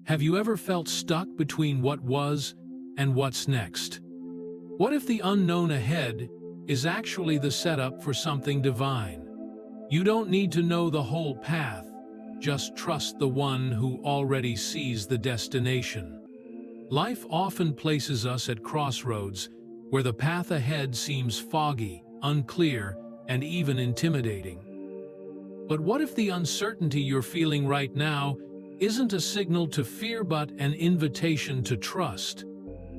Have you ever felt stuck between what was and what's next? What if the unknown ahead is actually the setup for something divine? You don't need to know the whole path, just trust the one who already sees the destination. Life often places us at crossroads where the path ahead seems foggy, unclear, and even intimidating. But what if the uncertainty you're feeling right now isn't a signal to fear but an invitation to trust?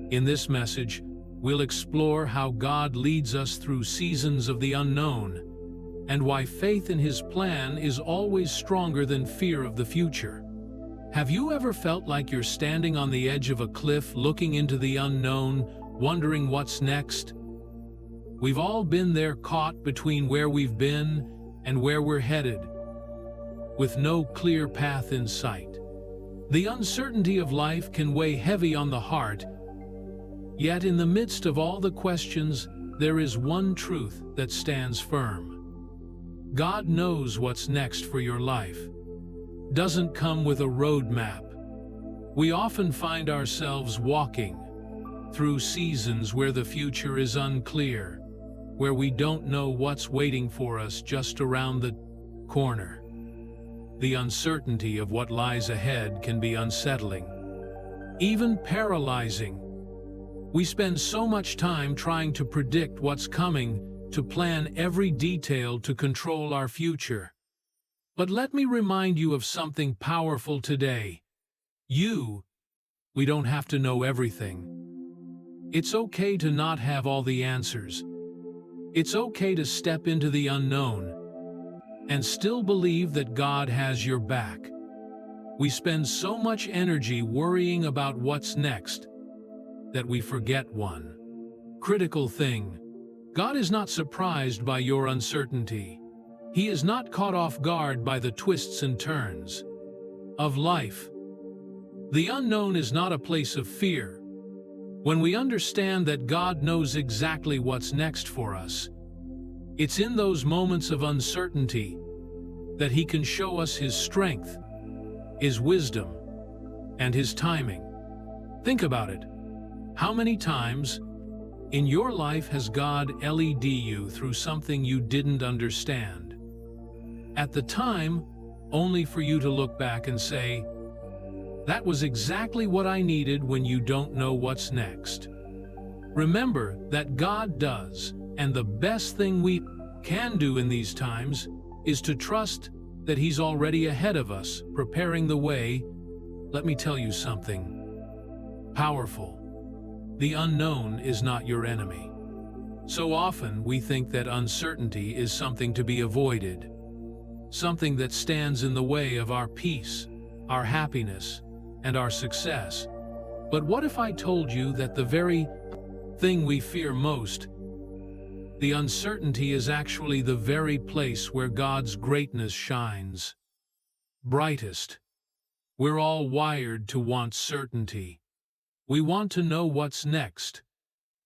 In this message, we'll explore how God leads us through seasons of the unknown and why faith in His plan is always stronger than fear of the future. Have you ever felt like you're standing on the edge of a cliff looking into the unknown, wondering what's next? We've all been there, caught between where we've been and where we're headed, with no clear path in sight. The uncertainty of life can weigh heavy on the heart, yet in the midst of all the questions, there is one truth that stands firm. God knows what's next for your life. Doesn't come with a roadmap. We often find ourselves walking through seasons where the future is unclear, where we don't know what's waiting for us just around the corner. The uncertainty of what lies ahead can be unsettling, even paralyzing. We spend so much time trying to predict what's coming, to plan every detail to control our future. But let me remind you of something powerful today. We don't have to know everything. It's okay to not have all the answers. It's okay to step into the unknown and still believe that God has your back. We spend so much energy worrying about what's next that we forget one critical thing. God is not surprised by your uncertainty. He is not caught off guard by the twists and turns of life. The unknown is not a place of fear. When we understand that God knows exactly what's next for us, it's in those moments of uncertainty that He can show us His strength, His wisdom, and His timing. Think about it. How many times in your life has God led you through something you didn't understand? At the time, only for you to look back and say, "That was exactly what I needed," when you don't know what's next. Remember that God does, and the best thing we can do in these times is to trust that He's already ahead of us, preparing the way. Let me tell you something powerful. The unknown is not your enemy. So often we think that uncertainty is something to be avoided, something that stands in the way of our peace, our happiness, and our success. But what if I told you that the very thing we fear most, the uncertainty, is actually the very place where God's greatness shines brightest? We're all wired to want certainty. We want to know what's next.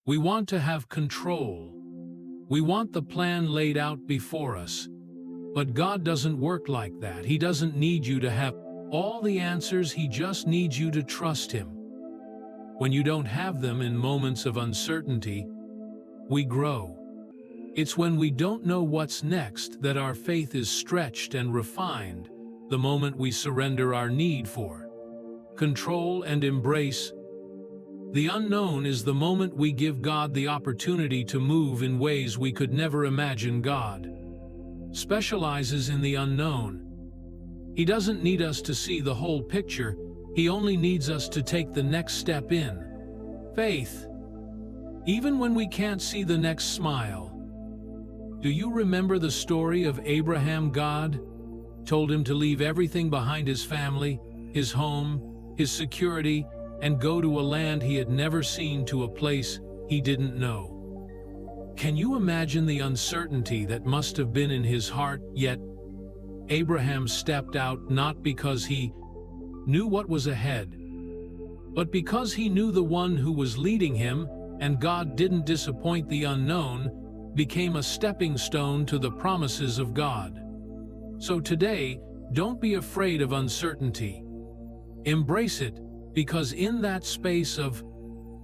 We want to have control. We want the plan laid out before us. But God doesn't work like that. He doesn't need you to have all the answers. He just needs you to trust Him. When you don't have them in moments of uncertainty, we grow. It's when we don't know what's next that our faith is stretched and refined, the moment we surrender our need for control and embrace the unknown is the moment we give God the opportunity to move in ways we could never imagine. God specializes in the unknown. He doesn't need us to see the whole picture. He only needs us to take the next step in faith, even when we can't see the next smile. Do you remember the story of Abraham? God told him to leave everything behind: his family, his home, his security, and go to a land he had never seen, to a place he didn't know. Can you imagine the uncertainty that must have been in his heart? Yet Abraham stepped out, not because he knew what was ahead, but because he knew the one who was leading him, and God didn't disappoint. The unknown became a stepping stone to the promises of God. So today, don't be afraid of uncertainty. Embrace it, because in that space of,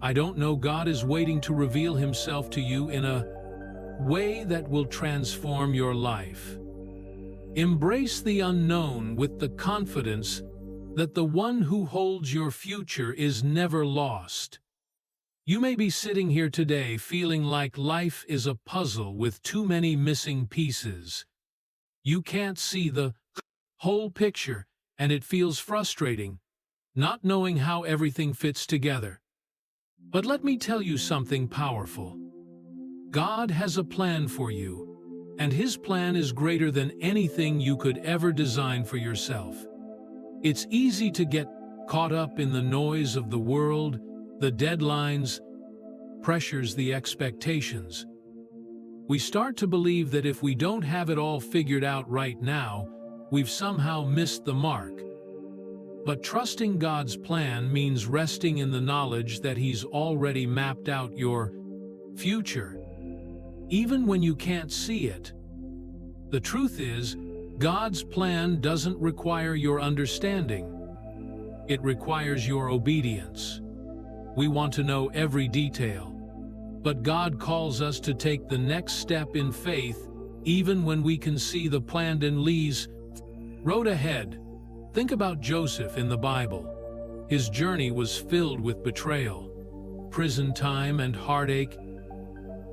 I don't know, God is waiting to reveal himself to you in a way that will transform your life. Embrace the unknown with the confidence that the one who holds your future is never lost. You may be sitting here today feeling like life is a puzzle with too many missing pieces. You can't see the whole picture, and it feels frustrating, not knowing how everything fits together. But let me tell you something powerful. God has a plan for you, and his plan is greater than anything you could ever design for yourself. It's easy to get caught up in the noise of the world, the deadlines, pressures, the expectations. We start to believe that if we don't have it all figured out right now, we've somehow missed the mark. But trusting God's plan means resting in the knowledge that he's already mapped out your future, even when you can't see it. The truth is, God's plan doesn't require your understanding. It requires your obedience. We want to know every detail, but God calls us to take the next step in faith, even when we can see the planned and Lee's road ahead. Think about Joseph in the Bible. His journey was filled with betrayal, prison time, and heartache.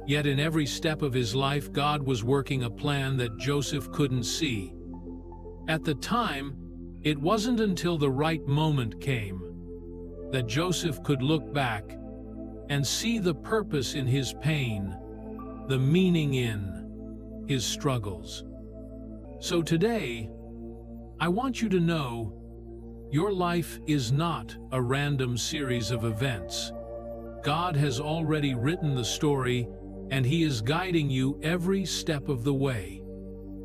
Yet in every step of his life, God was working a plan that Joseph couldn't see. At the time, it wasn't until the right moment came that Joseph could look back and see the purpose in his pain, the meaning in his struggles. So today, I want you to know your life is not a random series of events. God has already written the story, and he is guiding you every step of the way.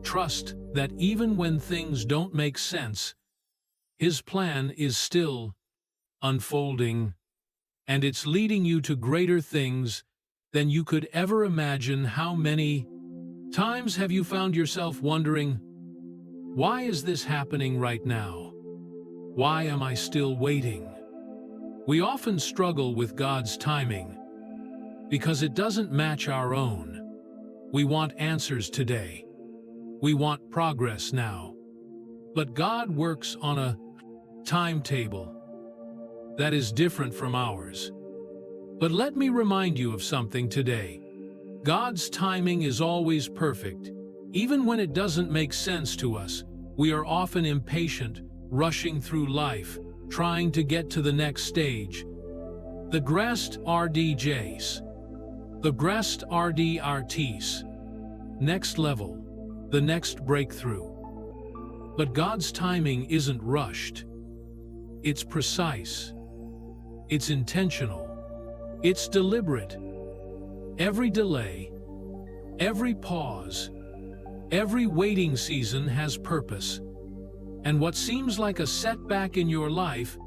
Trust that even when things don't make sense, his plan is still unfolding, and it's leading you to greater things than you could ever imagine. How many times have you found yourself wondering, why is this happening right now? Why am I still waiting? We often struggle with God's timing because it doesn't match our own. We want answers today. We want progress now. But God works on a timetable that is different from ours. But let me remind you of something today. God's timing is always perfect. Even when it doesn't make sense to us, we are often impatient, rushing through life, trying to get to the next stage. The Grest RDJs. The Grest RDRTs. Next level. The next breakthrough. But God's timing isn't rushed. It's precise. It's intentional. It's deliberate. Every delay, every pause, every waiting season has purpose. And what seems like a setback in your life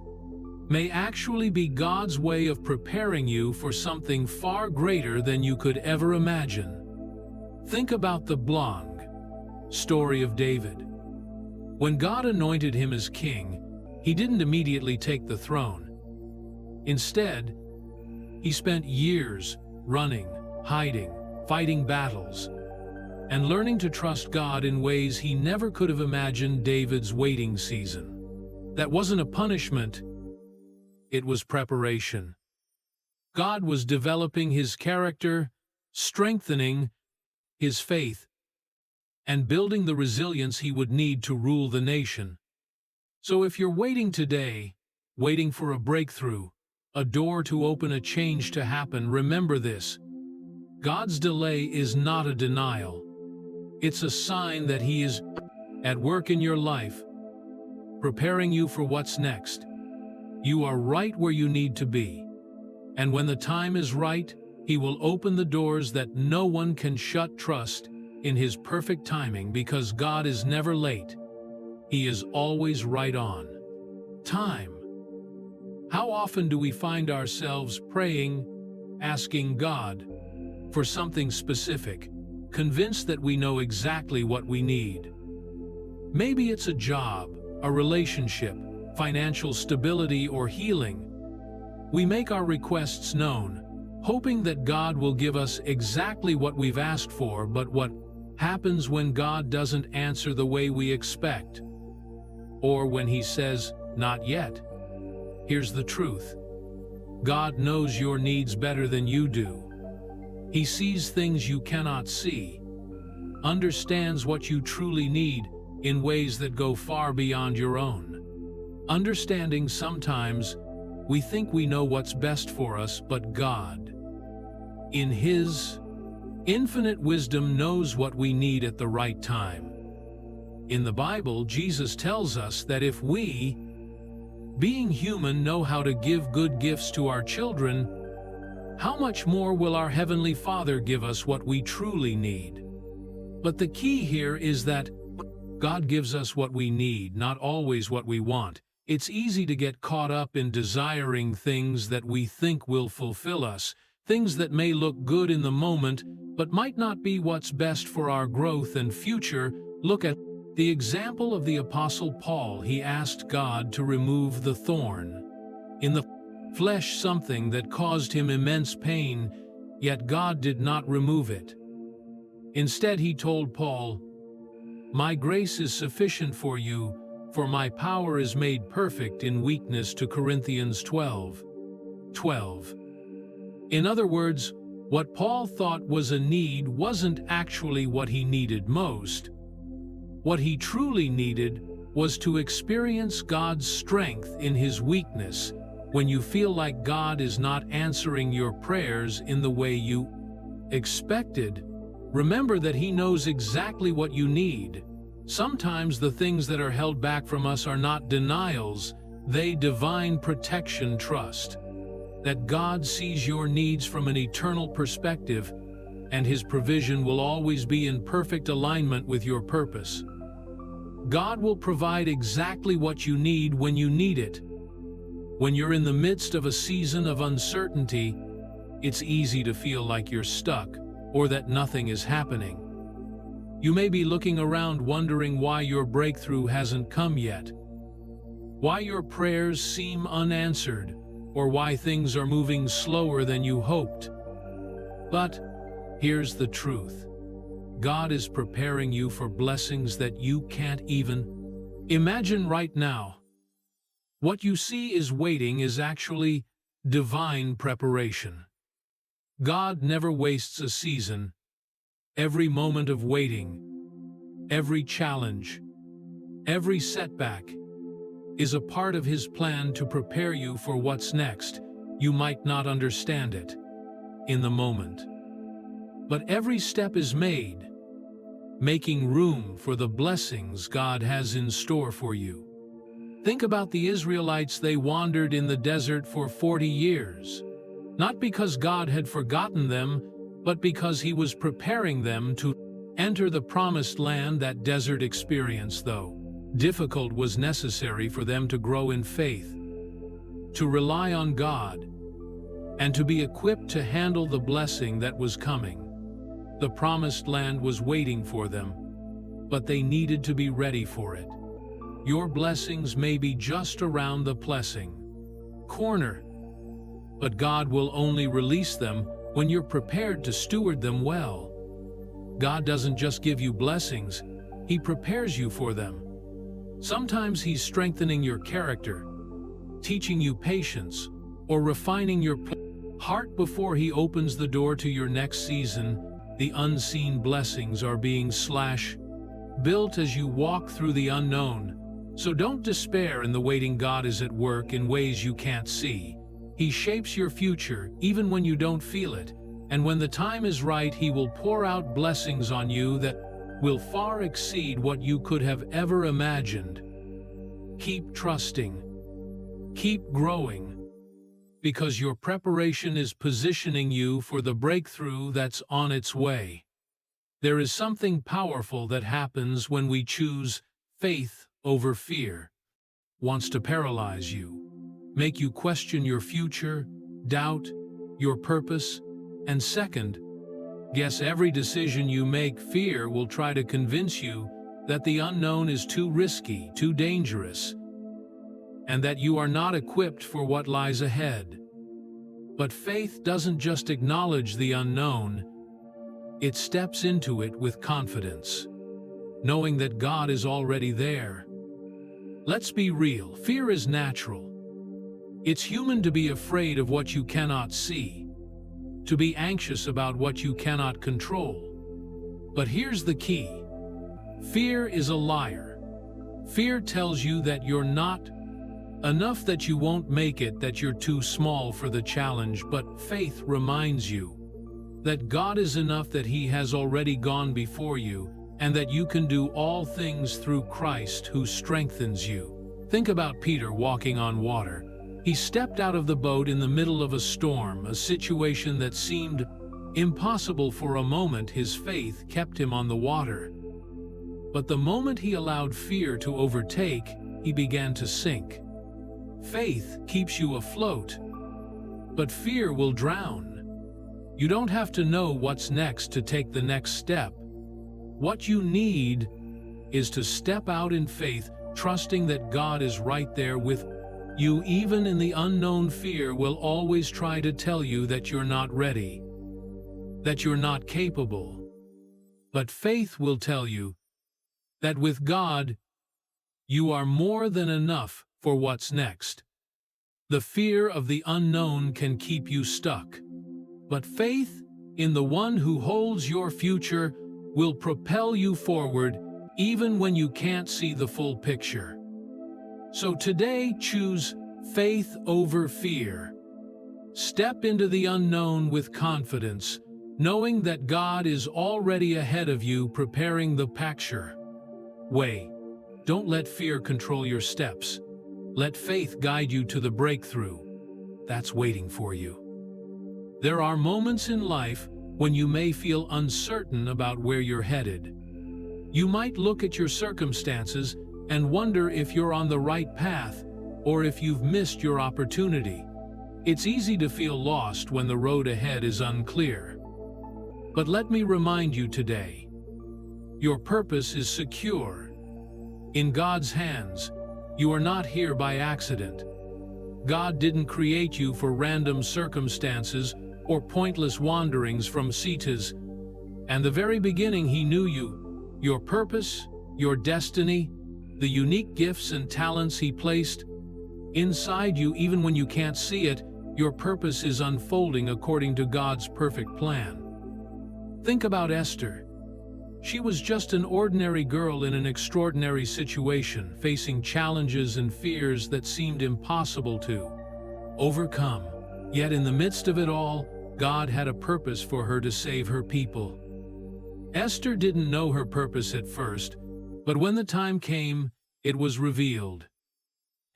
may actually be God's way of preparing you for something far greater than you could ever imagine. Think about the long story of David. When God anointed him as king, he didn't immediately take the throne. Instead, he spent years running, hiding, fighting battles, and learning to trust God in ways he never could have imagined. David's waiting season. That wasn't a punishment, it was preparation. God was developing his character, strengthening his faith, and building the resilience he would need to rule the nation. So if you're waiting today, waiting for a breakthrough, a door to open, a change to happen, remember this: God's delay is not a denial. It's a sign that he is at work in your life, preparing you for what's next. You are right where you need to be. And when the time is right, he will open the doors that no one can shut. Trust in his perfect timing, because God is never late. He is always right on time. How often do we find ourselves praying, asking God for something specific, convinced that we know exactly what we need? Maybe it's a job, a relationship, financial stability, or healing. We make our requests known, hoping that God will give us exactly what we've asked for, but what happens when God doesn't answer the way we expect? Or when He says, "Not yet"? Here's the truth. God knows your needs better than you do. He sees things you cannot see, understands what you truly need in ways that go far beyond your own. Understanding, sometimes we think we know what's best for us, but God, in His infinite wisdom, knows what we need at the right time. In the Bible, Jesus tells us that if we, being human, know how to give good gifts to our children, how much more will our Heavenly Father give us what we truly need? But the key here is that God gives us what we need, not always what we want. It's easy to get caught up in desiring things that we think will fulfill us, things that may look good in the moment, but might not be what's best for our growth and future. Look at the example of the Apostle Paul. He asked God to remove the thorn in the flesh, something that caused him immense pain, yet God did not remove it. Instead, he told Paul, "My grace is sufficient for you, for my power is made perfect in weakness," to Corinthians 12:12. In other words, what Paul thought was a need wasn't actually what he needed most. What he truly needed was to experience God's strength in his weakness. When you feel like God is not answering your prayers in the way you expected, remember that He knows exactly what you need. Sometimes the things that are held back from us are not denials, they divine protection. Trust that God sees your needs from an eternal perspective, and His provision will always be in perfect alignment with your purpose. God will provide exactly what you need when you need it. When you're in the midst of a season of uncertainty, it's easy to feel like you're stuck or that nothing is happening. You may be looking around wondering why your breakthrough hasn't come yet, why your prayers seem unanswered, or why things are moving slower than you hoped. But here's the truth. God is preparing you for blessings that you can't even imagine right now. What you see is waiting is actually divine preparation. God never wastes a season. Every moment of waiting, every challenge, every setback is a part of His plan to prepare you for what's next. You might not understand it in the moment, but every step is made, making room for the blessings God has in store for you. Think about the Israelites. They wandered in the desert for 40 years, not because God had forgotten them, but because He was preparing them to enter the promised land. That desert experience, though difficult, was necessary for them to grow in faith, to rely on God, and to be equipped to handle the blessing that was coming. The promised land was waiting for them, but they needed to be ready for it. Your blessings may be just around the blessing corner, but God will only release them when you're prepared to steward them well. God doesn't just give you blessings, He prepares you for them. Sometimes He's strengthening your character, teaching you patience, or refining your heart before He opens the door to your next season. The unseen blessings are being built as you walk through the unknown. So don't despair in the waiting. God is at work in ways you can't see. He shapes your future even when you don't feel it. And when the time is right, He will pour out blessings on you that will far exceed what you could have ever imagined. Keep trusting. Keep growing. Because your preparation is positioning you for the breakthrough that's on its way. There is something powerful that happens when we choose faith over fear. Wants to paralyze you, make you question your future, doubt your purpose, and second guess every decision you make. Fear will try to convince you that the unknown is too risky, too dangerous. and that you are not equipped for what lies ahead. But faith doesn't just acknowledge the unknown, it steps into it with confidence, knowing that God is already there. Let's be real, fear is natural. It's human to be afraid of what you cannot see, to be anxious about what you cannot control. But here's the key. Fear is a liar. Fear tells you that you're not enough, that you won't make it, that you're too small for the challenge. But faith reminds you that God is enough, that He has already gone before you, and that you can do all things through Christ who strengthens you. Think about Peter walking on water. He stepped out of the boat in the middle of a storm, a situation that seemed impossible for a moment. His faith kept him on the water. But the moment he allowed fear to overtake, he began to sink. Faith keeps you afloat, but fear will drown. You don't have to know what's next to take the next step. What you need is to step out in faith, trusting that God is right there with you. Even in the unknown, fear will always try to tell you that you're not ready, that you're not capable. But faith will tell you that with God, you are more than enough for what's next. The fear of the unknown can keep you stuck, but faith in the one who holds your future will propel you forward even when you can't see the full picture. So today, choose faith over fear. Step into the unknown with confidence, knowing that God is already ahead of you, preparing the picture. Don't let fear control your steps. Let faith guide you to the breakthrough that's waiting for you. There are moments in life when you may feel uncertain about where you're headed. You might look at your circumstances and wonder if you're on the right path or if you've missed your opportunity. It's easy to feel lost when the road ahead is unclear. But let me remind you today, your purpose is secure. In God's hands, you are not here by accident. God didn't create you for random circumstances or pointless wanderings from cities. And the very beginning, He knew you, your purpose, your destiny, the unique gifts and talents He placed inside you. Even when you can't see it, your purpose is unfolding according to God's perfect plan. Think about Esther. She was just an ordinary girl in an extraordinary situation, facing challenges and fears that seemed impossible to overcome. Yet in the midst of it all, God had a purpose for her to save her people. Esther didn't know her purpose at first, but when the time came, it was revealed.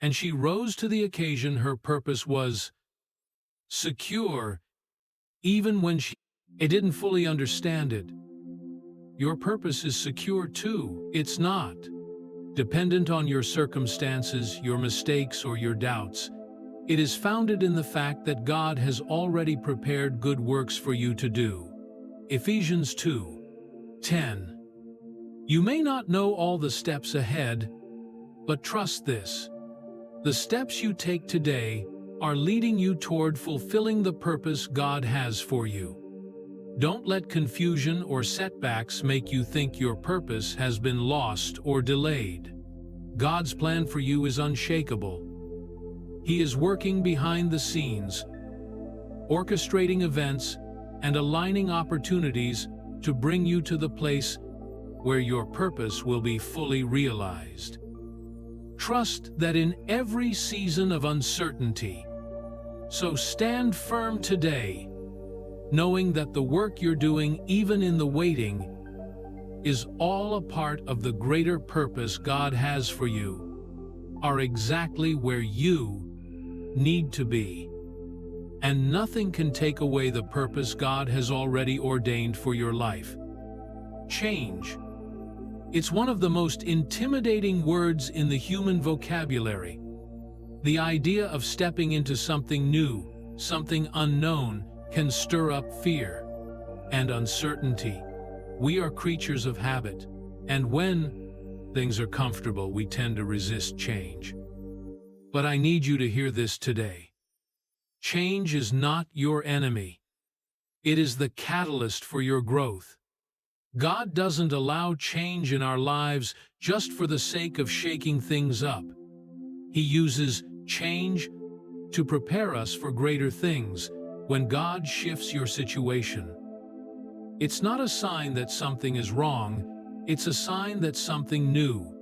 And she rose to the occasion. Her purpose was secure, even when she didn't fully understand it. Your purpose is secure too. It's not dependent on your circumstances, your mistakes, or your doubts. It is founded in the fact that God has already prepared good works for you to do. Ephesians 2:10. You may not know all the steps ahead, but trust this. The steps you take today are leading you toward fulfilling the purpose God has for you. Don't let confusion or setbacks make you think your purpose has been lost or delayed. God's plan for you is unshakable. He is working behind the scenes, orchestrating events and aligning opportunities to bring you to the place where your purpose will be fully realized. Trust that in every season of uncertainty. So stand firm today, knowing that the work you're doing, even in the waiting, is all a part of the greater purpose God has for you, are exactly where you need to be. And nothing can take away the purpose God has already ordained for your life. Change. It's one of the most intimidating words in the human vocabulary. The idea of stepping into something new, something unknown, can stir up fear and uncertainty. We are creatures of habit, and when things are comfortable, we tend to resist change. But I need you to hear this today. Change is not your enemy. It is the catalyst for your growth. God doesn't allow change in our lives just for the sake of shaking things up. He uses change to prepare us for greater things. When God shifts your situation, it's not a sign that something is wrong, it's a sign that something new,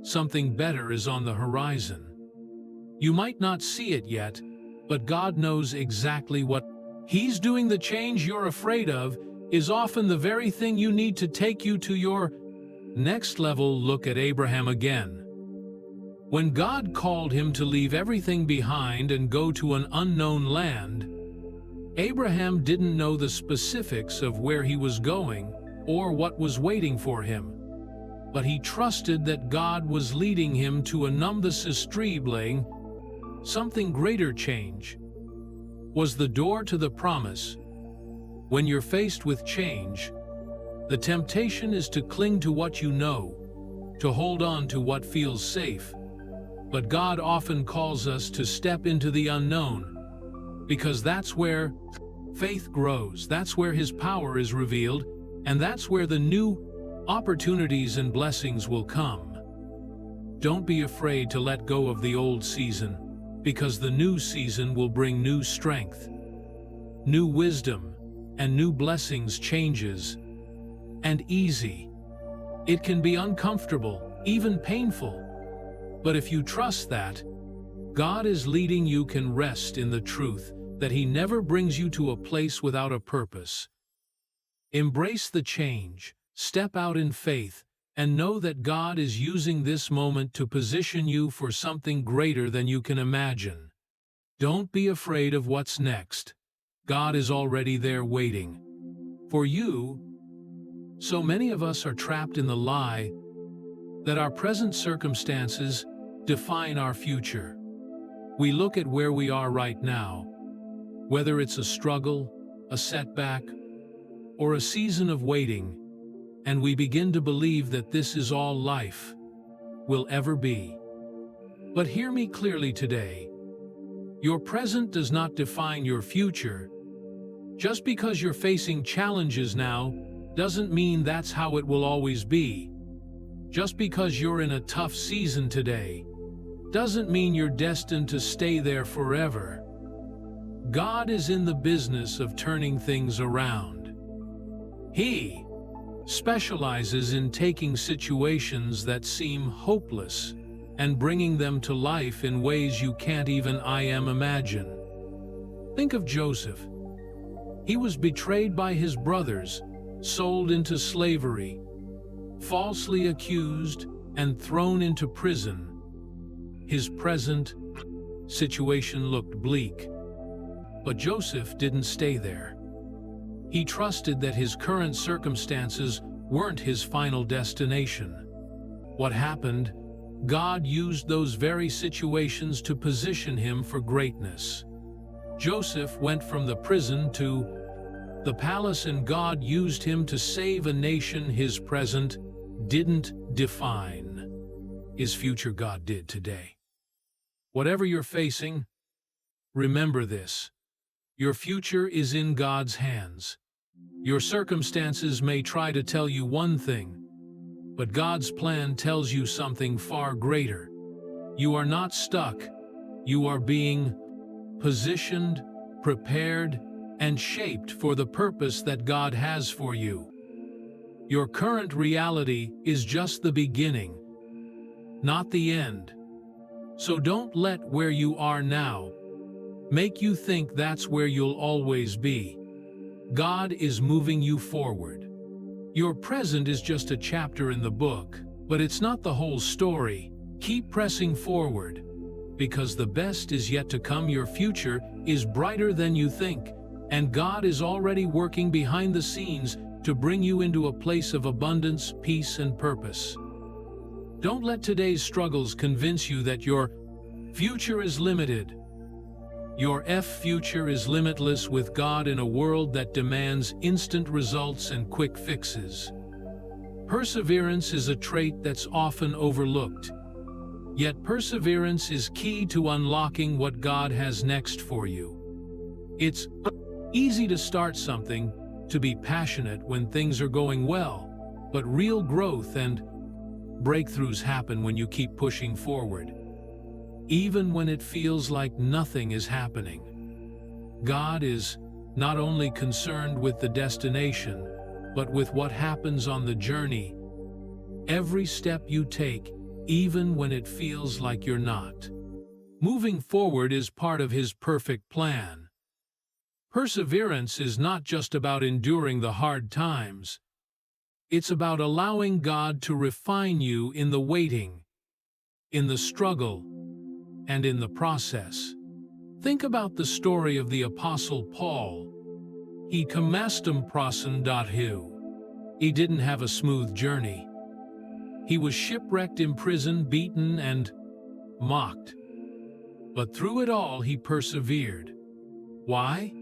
something better is on the horizon. You might not see it yet, but God knows exactly what He's doing. The change you're afraid of is often the very thing you need to take you to your next level. Look at Abraham again. When God called him to leave everything behind and go to an unknown land, Abraham didn't know the specifics of where he was going or what was waiting for him, but he trusted that God was leading him to a number something greater. Change was the door to the promise. When you're faced with change, the temptation is to cling to what you know, to hold on to what feels safe. But God often calls us to step into the unknown, because that's where faith grows, that's where His power is revealed, and that's where the new opportunities and blessings will come. Don't be afraid to let go of the old season, because the new season will bring new strength, new wisdom, and new blessings. Changes and easy. It can be uncomfortable, even painful. But if you trust that God is leading, you can rest in the truth that He never brings you to a place without a purpose. Embrace the change, step out in faith, and know that God is using this moment to position you for something greater than you can imagine. Don't be afraid of what's next. God is already there waiting for you. So many of us are trapped in the lie that our present circumstances define our future. We look at where we are right now, whether it's a struggle, a setback, or a season of waiting, and we begin to believe that this is all life will ever be. But hear me clearly today. Your present does not define your future. Just because you're facing challenges now doesn't mean that's how it will always be. Just because you're in a tough season today doesn't mean you're destined to stay there forever. God is in the business of turning things around. He specializes in taking situations that seem hopeless and bringing them to life in ways you can't even imagine. Think of Joseph. He was betrayed by his brothers, sold into slavery, falsely accused, and thrown into prison. His present situation looked bleak. But Joseph didn't stay there. He trusted that his current circumstances weren't his final destination. What happened? God used those very situations to position him for greatness. Joseph went from the prison to the palace, and God used him to save a nation. His present didn't define his future. God did today. Whatever you're facing, remember this. Your future is in God's hands. Your circumstances may try to tell you one thing, but God's plan tells you something far greater. You are not stuck. You are being positioned, prepared, and shaped for the purpose that God has for you. Your current reality is just the beginning, not the end. So don't let where you are now make you think that's where you'll always be. God is moving you forward. Your present is just a chapter in the book, but it's not the whole story. Keep pressing forward, because the best is yet to come. Your future is brighter than you think, and God is already working behind the scenes to bring you into a place of abundance, peace, and purpose. Don't let today's struggles convince you that your future is limited. Your future is limitless with God in a world that demands instant results and quick fixes. Perseverance is a trait that's often overlooked. Yet perseverance is key to unlocking what God has next for you. It's easy to start something, to be passionate when things are going well, but real growth and breakthroughs happen when you keep pushing forward, even when it feels like nothing is happening. God is not only concerned with the destination, but with what happens on the journey. Every step you take, even when it feels like you're not moving forward, is part of His perfect plan. Perseverance is not just about enduring the hard times. It's about allowing God to refine you in the waiting, in the struggle, and in the process. Think about the story of the Apostle Paul. He kamastum prasen.hu. He didn't have a smooth journey. He was shipwrecked, imprisoned, beaten, and mocked. But through it all, he persevered. Why?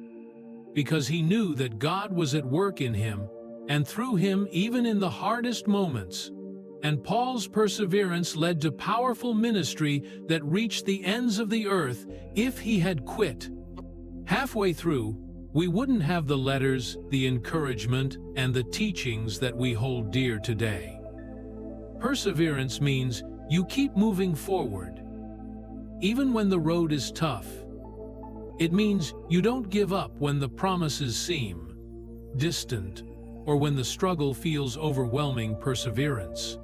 Because he knew that God was at work in him and through him, even in the hardest moments. And Paul's perseverance led to powerful ministry that reached the ends of the earth. If he had quit halfway through, we wouldn't have the letters, the encouragement, and the teachings that we hold dear today. Perseverance means you keep moving forward, even when the road is tough. It means you don't give up when the promises seem distant or when the struggle feels overwhelming. Perseverance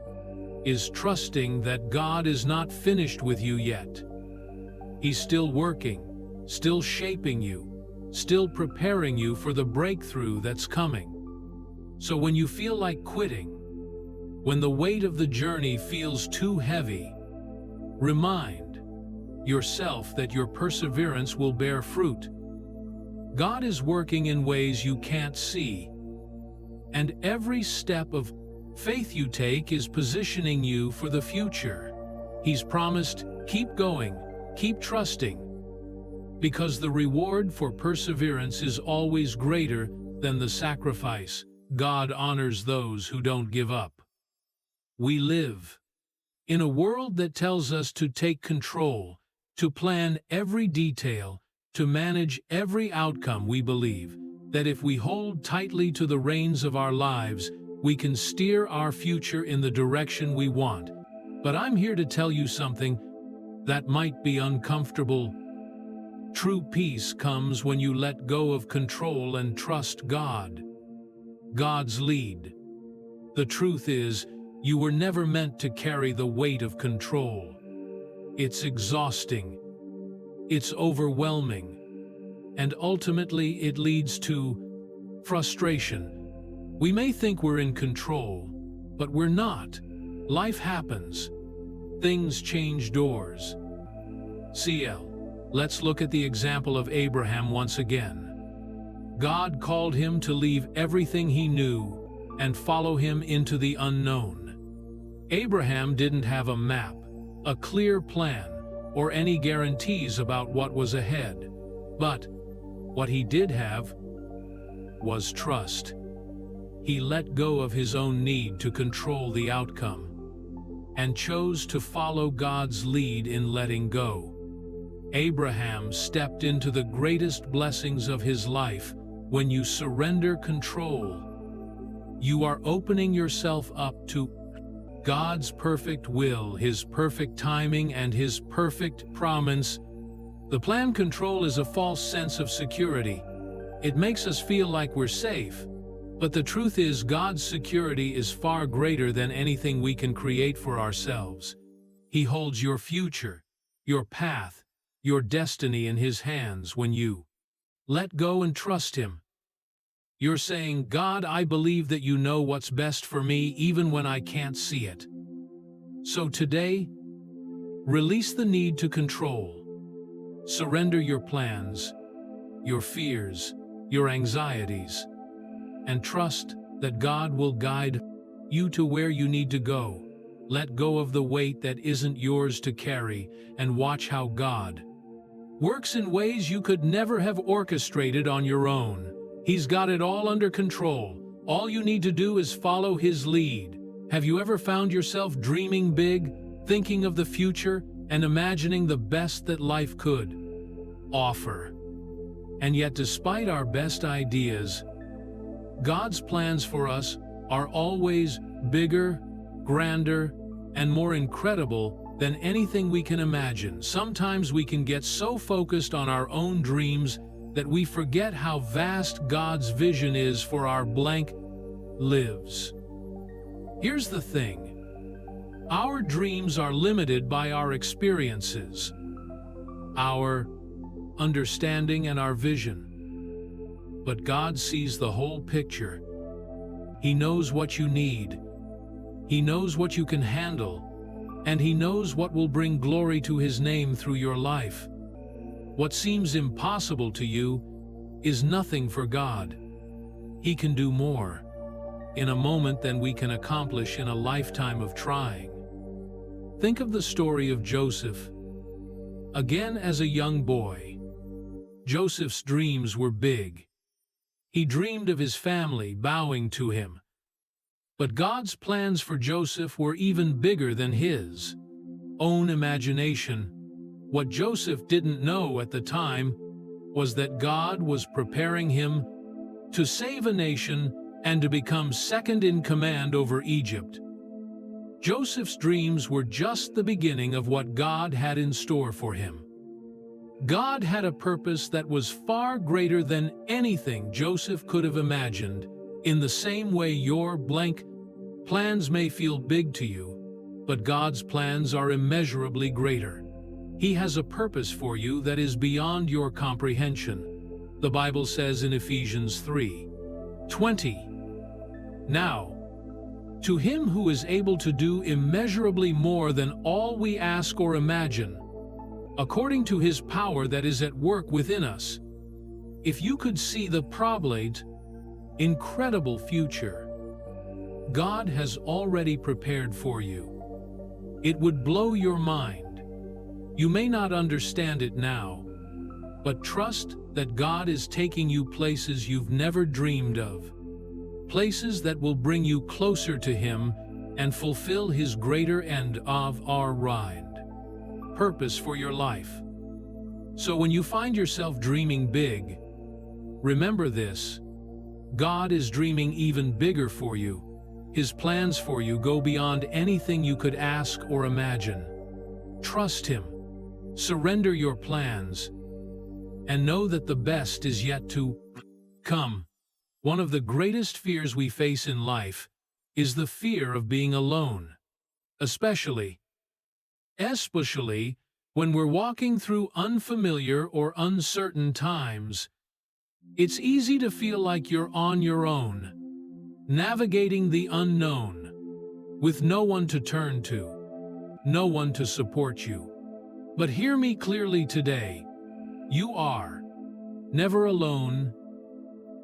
is trusting that God is not finished with you yet. He's still working, still shaping you, still preparing you for the breakthrough that's coming. So when you feel like quitting, when the weight of the journey feels too heavy, remind yourself that your perseverance will bear fruit. God is working in ways you can't see, and every step of faith you take is positioning you for the future. He's promised, keep going, keep trusting, because the reward for perseverance is always greater than the sacrifice. God honors those who don't give up. We live in a world that tells us to take control, to plan every detail, to manage every outcome. We believe that if we hold tightly to the reins of our lives, we can steer our future in the direction we want. But I'm here to tell you something that might be uncomfortable. True peace comes when you let go of control and trust God, God's lead. The truth is, you were never meant to carry the weight of control. It's exhausting, it's overwhelming, and ultimately it leads to frustration. We may think we're in control, but we're not. Life happens. Things change doors. Let's look at the example of Abraham once again. God called him to leave everything he knew and follow him into the unknown. Abraham didn't have a map, a clear plan, or any guarantees about what was ahead. But what he did have was trust. He let go of his own need to control the outcome and chose to follow God's lead in letting go. Abraham stepped into the greatest blessings of his life. When you surrender control, you are opening yourself up to God's perfect will, His perfect timing, and His perfect promise. The plan control is a false sense of security. It makes us feel like we're safe. But the truth is, God's security is far greater than anything we can create for ourselves. He holds your future, your path, your destiny in His hands. When you let go and trust Him, you're saying, God, I believe that you know what's best for me even when I can't see it. So today, release the need to control. Surrender your plans, your fears, your anxieties, and trust that God will guide you to where you need to go. Let go of the weight that isn't yours to carry, and watch how God works in ways you could never have orchestrated on your own. He's got it all under control. All you need to do is follow His lead. Have you ever found yourself dreaming big, thinking of the future and imagining the best that life could offer. And yet, despite our best ideas, God's plans for us are always bigger, grander, and more incredible than anything we can imagine. Sometimes we can get so focused on our own dreams that we forget how vast God's vision is for our blank lives. Here's the thing. Our dreams are limited by our experiences, our understanding, and our vision. But God sees the whole picture. He knows what you need. He knows what you can handle. And He knows what will bring glory to His name through your life. What seems impossible to you is nothing for God. He can do more in a moment than we can accomplish in a lifetime of trying. Think of the story of Joseph. Again, as a young boy, Joseph's dreams were big. He dreamed of his family bowing to him. But God's plans for Joseph were even bigger than his own imagination. What Joseph didn't know at the time was that God was preparing him to save a nation and to become second in command over Egypt. Joseph's dreams were just the beginning of what God had in store for him. God had a purpose that was far greater than anything Joseph could have imagined. In the same way, your blank plans may feel big to you, but God's plans are immeasurably greater. He has a purpose for you that is beyond your comprehension. The Bible says in Ephesians 3:20, "Now, to Him who is able to do immeasurably more than all we ask or imagine, according to His power that is at work within us." If you could see the probably incredible future God has already prepared for you, it would blow your mind. You may not understand it now, but trust that God is taking you places you've never dreamed of. Places that will bring you closer to Him and fulfill His greater end of our ride. Purpose for your life. So when you find yourself dreaming big, remember this: God is dreaming even bigger for you. His plans for you go beyond anything you could ask or imagine. Trust Him, surrender your plans, and know that the best is yet to come. One of the greatest fears we face in life is the fear of being alone, especially when we're walking through unfamiliar or uncertain times. It's easy to feel like you're on your own, navigating the unknown, with no one to turn to, no one to support you. But hear me clearly today: you are never alone.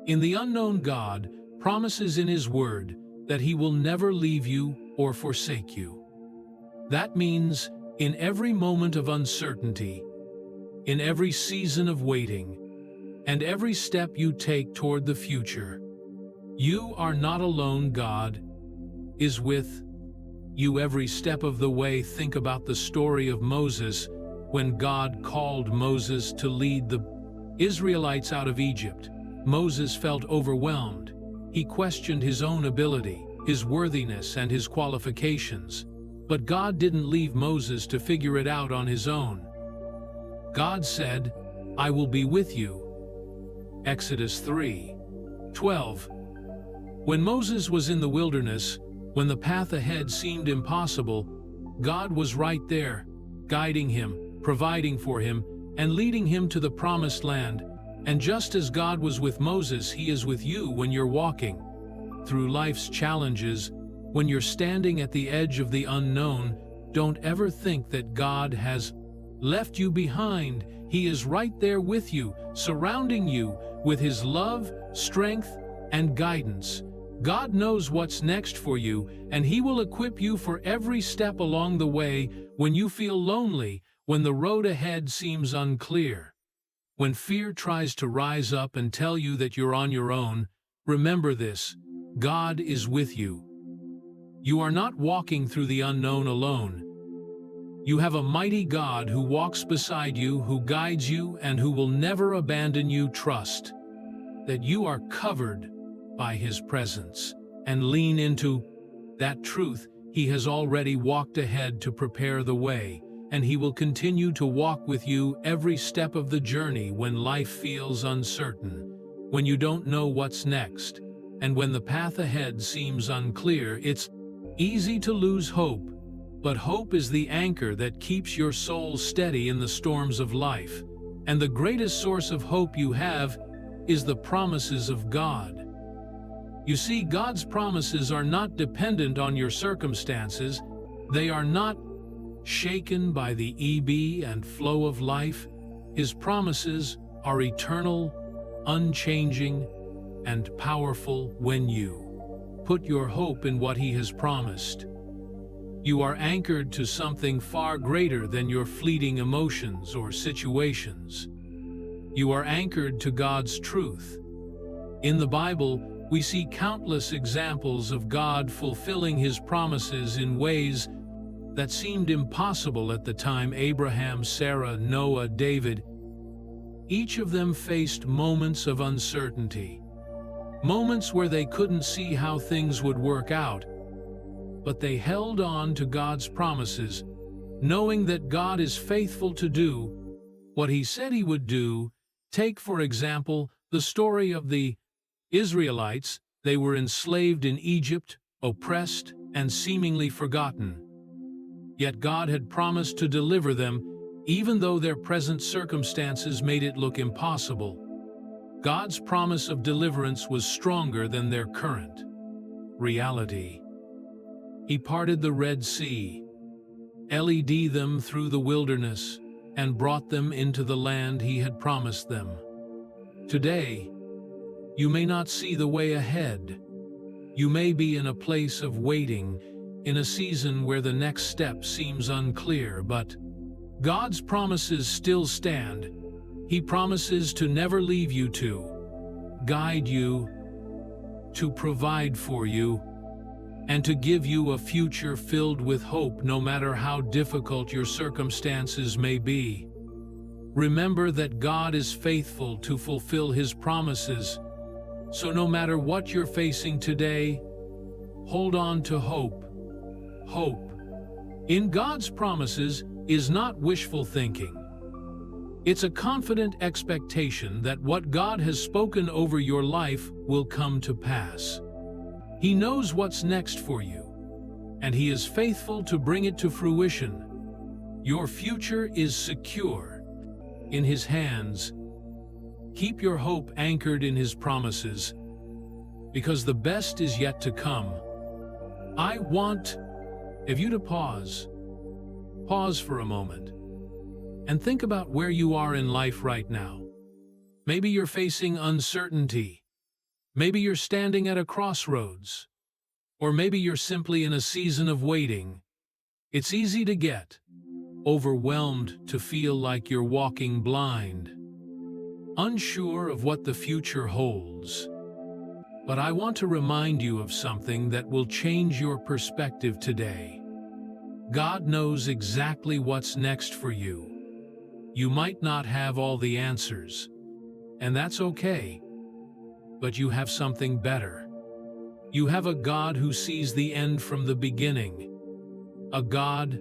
In the unknown, God promises in His Word that He will never leave you or forsake you. That means in every moment of uncertainty, in every season of waiting, and every step you take toward the future, you are not alone. God is with you every step of the way. Think about the story of Moses. When God called Moses to lead the Israelites out of Egypt, Moses felt overwhelmed. He questioned his own ability, his worthiness, and his qualifications. But God didn't leave Moses to figure it out on his own. God said, "I will be with you." Exodus 3:12. When Moses was in the wilderness, when the path ahead seemed impossible, God was right there, guiding him, providing for him, and leading him to the promised land. And just as God was with Moses, He is with you when you're walking through life's challenges. When you're standing at the edge of the unknown, don't ever think that God has left you behind. He is right there with you, surrounding you with His love, strength, and guidance. God knows what's next for you, and He will equip you for every step along the way. When you feel lonely, when the road ahead seems unclear, when fear tries to rise up and tell you that you're on your own, remember this: God is with you. You are not walking through the unknown alone. You have a mighty God who walks beside you, who guides you, and who will never abandon you. Trust that you are covered by His presence, and lean into that truth. He has already walked ahead to prepare the way, and He will continue to walk with you every step of the journey when life feels uncertain, when you don't know what's next, and when the path ahead seems unclear. It's easy to lose hope, but hope is the anchor that keeps your soul steady in the storms of life. And the greatest source of hope you have is the promises of God. You see, God's promises are not dependent on your circumstances. They are not shaken by the ebb and flow of life. His promises are eternal, unchanging, and powerful. When you put your hope in what He has promised, you are anchored to something far greater than your fleeting emotions or situations. You are anchored to God's truth. In the Bible, we see countless examples of God fulfilling His promises in ways that seemed impossible at the time. Abraham, Sarah, Noah, David. Each of them faced moments of uncertainty, moments where they couldn't see how things would work out, but they held on to God's promises, knowing that God is faithful to do what He said He would do. Take, for example, the story of the Israelites. They were enslaved in Egypt, oppressed and seemingly forgotten. Yet God had promised to deliver them, even though their present circumstances made it look impossible. God's promise of deliverance was stronger than their current reality. He parted the Red Sea, led them through the wilderness, and brought them into the land He had promised them. Today, you may not see the way ahead. You may be in a place of waiting, in a season where the next step seems unclear, but God's promises still stand. He promises to never leave you, to guide you, to provide for you, and to give you a future filled with hope, no matter how difficult your circumstances may be. Remember that God is faithful to fulfill His promises. So no matter what you're facing today, hold on to hope. Hope in God's promises is not wishful thinking. It's a confident expectation that what God has spoken over your life will come to pass. He knows what's next for you, and He is faithful to bring it to fruition. Your future is secure in His hands. Keep your hope anchored in His promises, because the best is yet to come. I want you to pause for a moment, and think about where you are in life right now. Maybe you're facing uncertainty. Maybe you're standing at a crossroads. Or maybe you're simply in a season of waiting. It's easy to get overwhelmed, to feel like you're walking blind, unsure of what the future holds. But I want to remind you of something that will change your perspective today. God knows exactly what's next for you. You might not have all the answers, and that's okay. But you have something better. You have a God who sees the end from the beginning. A God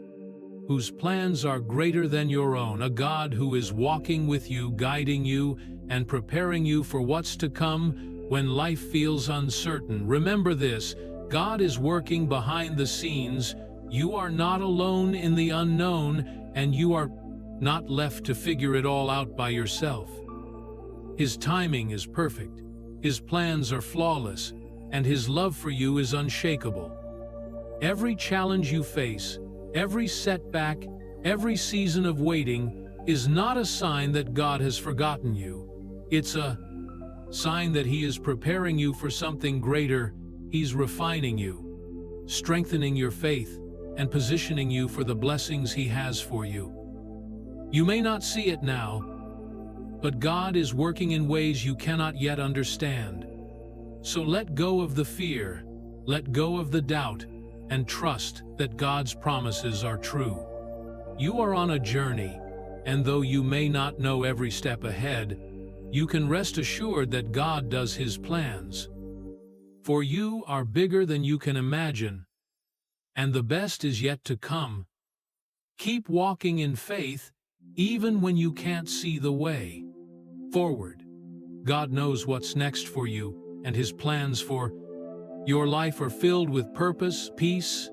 whose plans are greater than your own, a God who is walking with you, guiding you, and preparing you for what's to come when life feels uncertain. Remember this: God is working behind the scenes. You are not alone in the unknown, and you are not left to figure it all out by yourself. His timing is perfect, His plans are flawless, and His love for you is unshakable. Every challenge you face, every setback, every season of waiting is not a sign that God has forgotten you. It's a sign that He is preparing you for something greater. He's refining you, strengthening your faith, and positioning you for the blessings He has for you. You may not see it now, but God is working in ways you cannot yet understand. So let go of the fear, let go of the doubt, and trust that God's promises are true. You are on a journey, and though you may not know every step ahead, you can rest assured that God does His plans for you are bigger than you can imagine, and the best is yet to come. Keep walking in faith, even when you can't see the way forward. God knows what's next for you, and His plans for your life are filled with purpose, peace,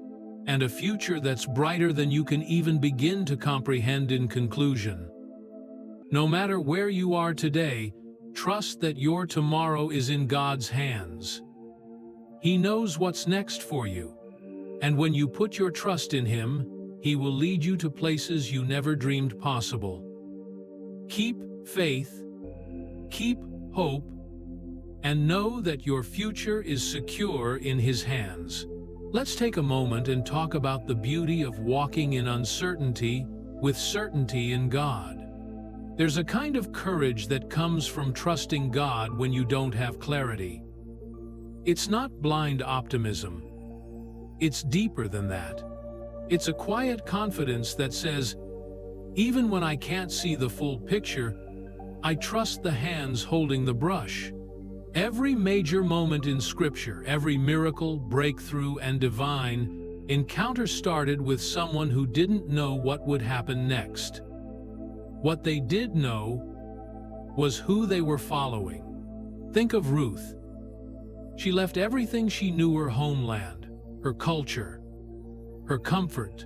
and a future that's brighter than you can even begin to comprehend. In conclusion, no matter where you are today, trust that your tomorrow is in God's hands. He knows what's next for you, and when you put your trust in Him, He will lead you to places you never dreamed possible. Keep faith, keep hope, and know that your future is secure in His hands. Let's take a moment and talk about the beauty of walking in uncertainty with certainty in God. There's a kind of courage that comes from trusting God when you don't have clarity. It's not blind optimism. It's deeper than that. It's a quiet confidence that says, even when I can't see the full picture, I trust the hands holding the brush. Every major moment in Scripture, every miracle, breakthrough, and divine encounter started with someone who didn't know what would happen next. What they did know was who they were following. Think of Ruth. She left everything she knew: her homeland, her culture, her comfort.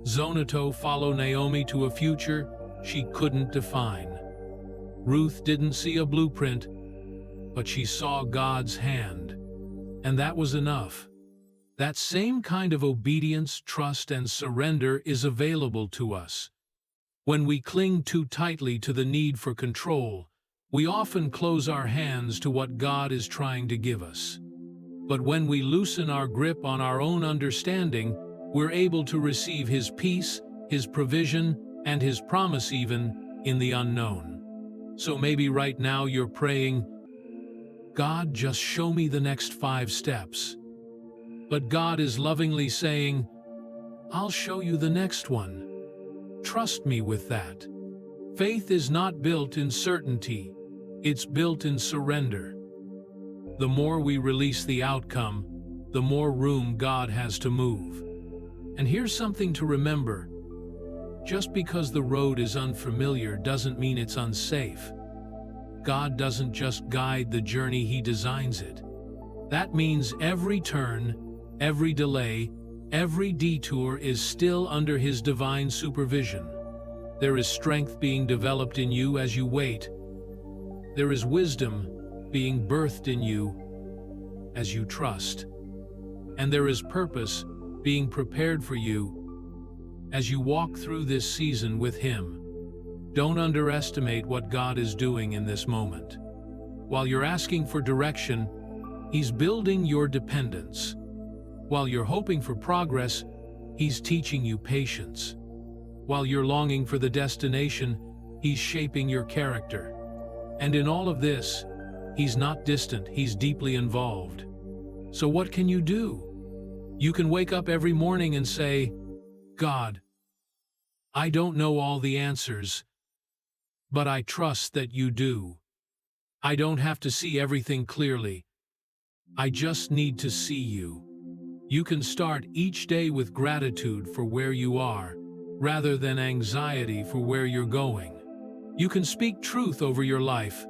Zonato followed Naomi to a future she couldn't define. Ruth didn't see a blueprint, but she saw God's hand, and that was enough. That same kind of obedience, trust, and surrender is available to us. When we cling too tightly to the need for control, we often close our hands to what God is trying to give us. But when we loosen our grip on our own understanding, we're able to receive His peace, His provision, and His promise even in the unknown. So maybe right now you're praying, God, just show me the next 5 steps. But God is lovingly saying, I'll show you the next one. Trust me with that. Faith is not built in certainty. It's built in surrender. The more we release the outcome, the more room God has to move. And here's something to remember. Just because the road is unfamiliar doesn't mean it's unsafe. God doesn't just guide the journey, He designs it. That means every turn, every delay, every detour is still under His divine supervision. There is strength being developed in you as you wait. There is wisdom being birthed in you as you trust. And there is purpose being prepared for you as you walk through this season with Him. Don't underestimate what God is doing in this moment. While you're asking for direction, He's building your dependence. While you're hoping for progress, He's teaching you patience. While you're longing for the destination, He's shaping your character. And in all of this, He's not distant, He's deeply involved. So what can you do? You can wake up every morning and say, God, I don't know all the answers, but I trust that you do. I don't have to see everything clearly. I just need to see you. You can start each day with gratitude for where you are, rather than anxiety for where you're going. You can speak truth over your life.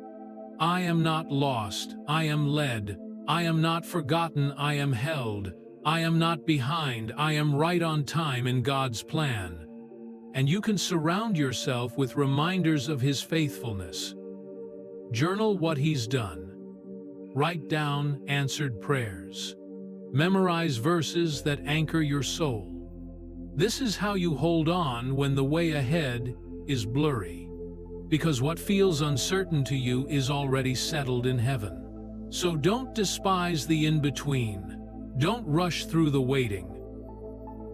I am not lost, I am led. I am not forgotten, I am held. I am not behind, I am right on time in God's plan. And you can surround yourself with reminders of His faithfulness. Journal what He's done. Write down answered prayers. Memorize verses that anchor your soul. This is how you hold on when the way ahead is blurry. Because what feels uncertain to you is already settled in heaven. So don't despise the in-between. Don't rush through the waiting.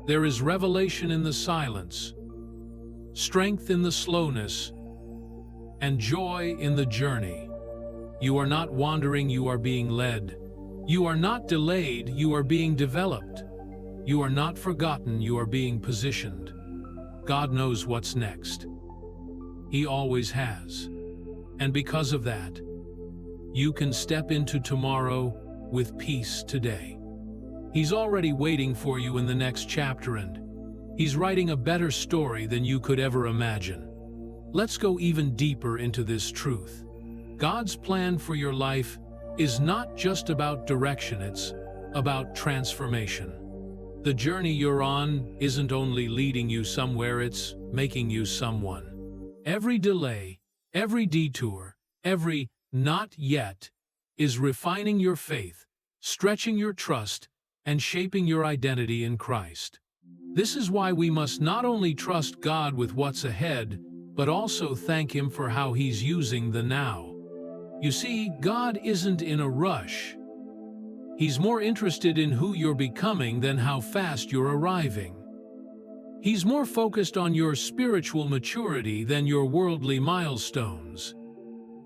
There is revelation in the silence, strength in the slowness, and joy in the journey. You are not wandering, you are being led. You are not delayed, you are being developed. You are not forgotten, you are being positioned. God knows what's next. He always has. And because of that, you can step into tomorrow with peace today. He's already waiting for you in the next chapter, and He's writing a better story than you could ever imagine. Let's go even deeper into this truth. God's plan for your life is not just about direction, it's about transformation. The journey you're on isn't only leading you somewhere, it's making you someone. Every delay, every detour, every not yet is refining your faith, stretching your trust, and shaping your identity in Christ. This is why we must not only trust God with what's ahead, but also thank Him for how He's using the now. You see, God isn't in a rush. He's more interested in who you're becoming than how fast you're arriving. He's more focused on your spiritual maturity than your worldly milestones.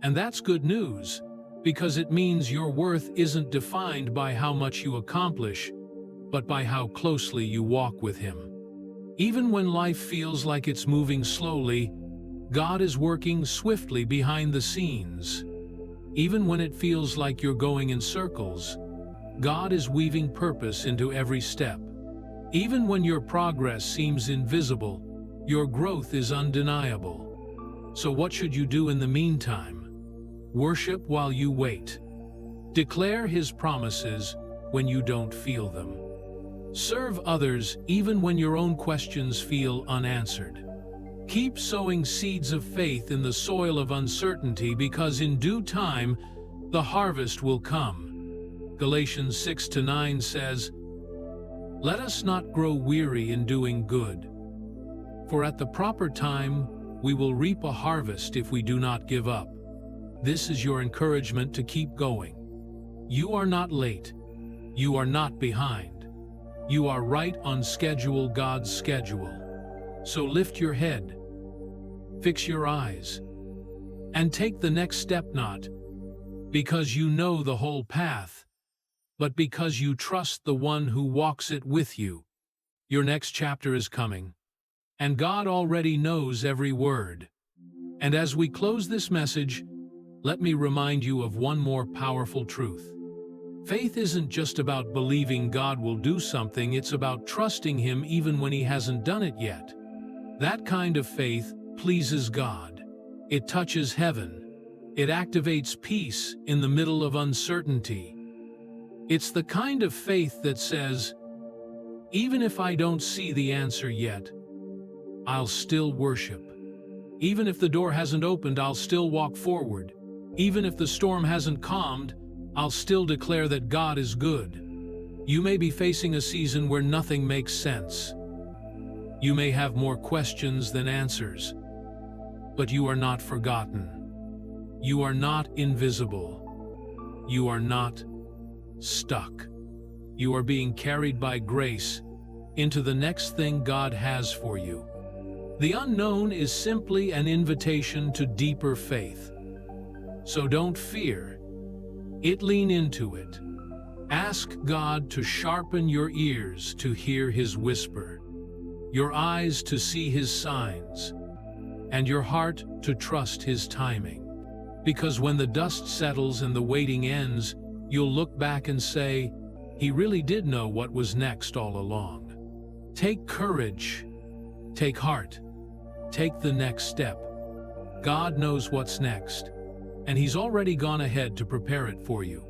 And that's good news, because it means your worth isn't defined by how much you accomplish, but by how closely you walk with Him. Even when life feels like it's moving slowly, God is working swiftly behind the scenes. Even when it feels like you're going in circles, God is weaving purpose into every step. Even when your progress seems invisible, your growth is undeniable. So what should you do in the meantime? Worship while you wait. Declare His promises when you don't feel them. Serve others even when your own questions feel unanswered. Keep sowing seeds of faith in the soil of uncertainty, because in due time, the harvest will come. Galatians 6-9 says, "Let us not grow weary in doing good, for at the proper time we will reap a harvest if we do not give up." This is your encouragement to keep going. You are not late. You are not behind. You are right on schedule, God's schedule. So lift your head, fix your eyes, and take the next step, not because you know the whole path, but because you trust the one who walks it with you. Your next chapter is coming, and God already knows every word. And as we close this message, let me remind you of one more powerful truth. Faith isn't just about believing God will do something, it's about trusting Him even when He hasn't done it yet. That kind of faith pleases God. It touches heaven. It activates peace in the middle of uncertainty. It's the kind of faith that says, even if I don't see the answer yet, I'll still worship. Even if the door hasn't opened, I'll still walk forward. Even if the storm hasn't calmed, I'll still declare that God is good. You may be facing a season where nothing makes sense. You may have more questions than answers. But you are not forgotten. You are not invisible. You are not stuck. You are being carried by grace into the next thing God has for you. The unknown is simply an invitation to deeper faith. So don't fear it, lean into it. Ask God to sharpen your ears to hear His whisper, your eyes to see His signs, and your heart to trust His timing. Because when the dust settles and the waiting ends, you'll look back and say, He really did know what was next all along. Take courage. Take heart. Take the next step. God knows what's next, and He's already gone ahead to prepare it for you.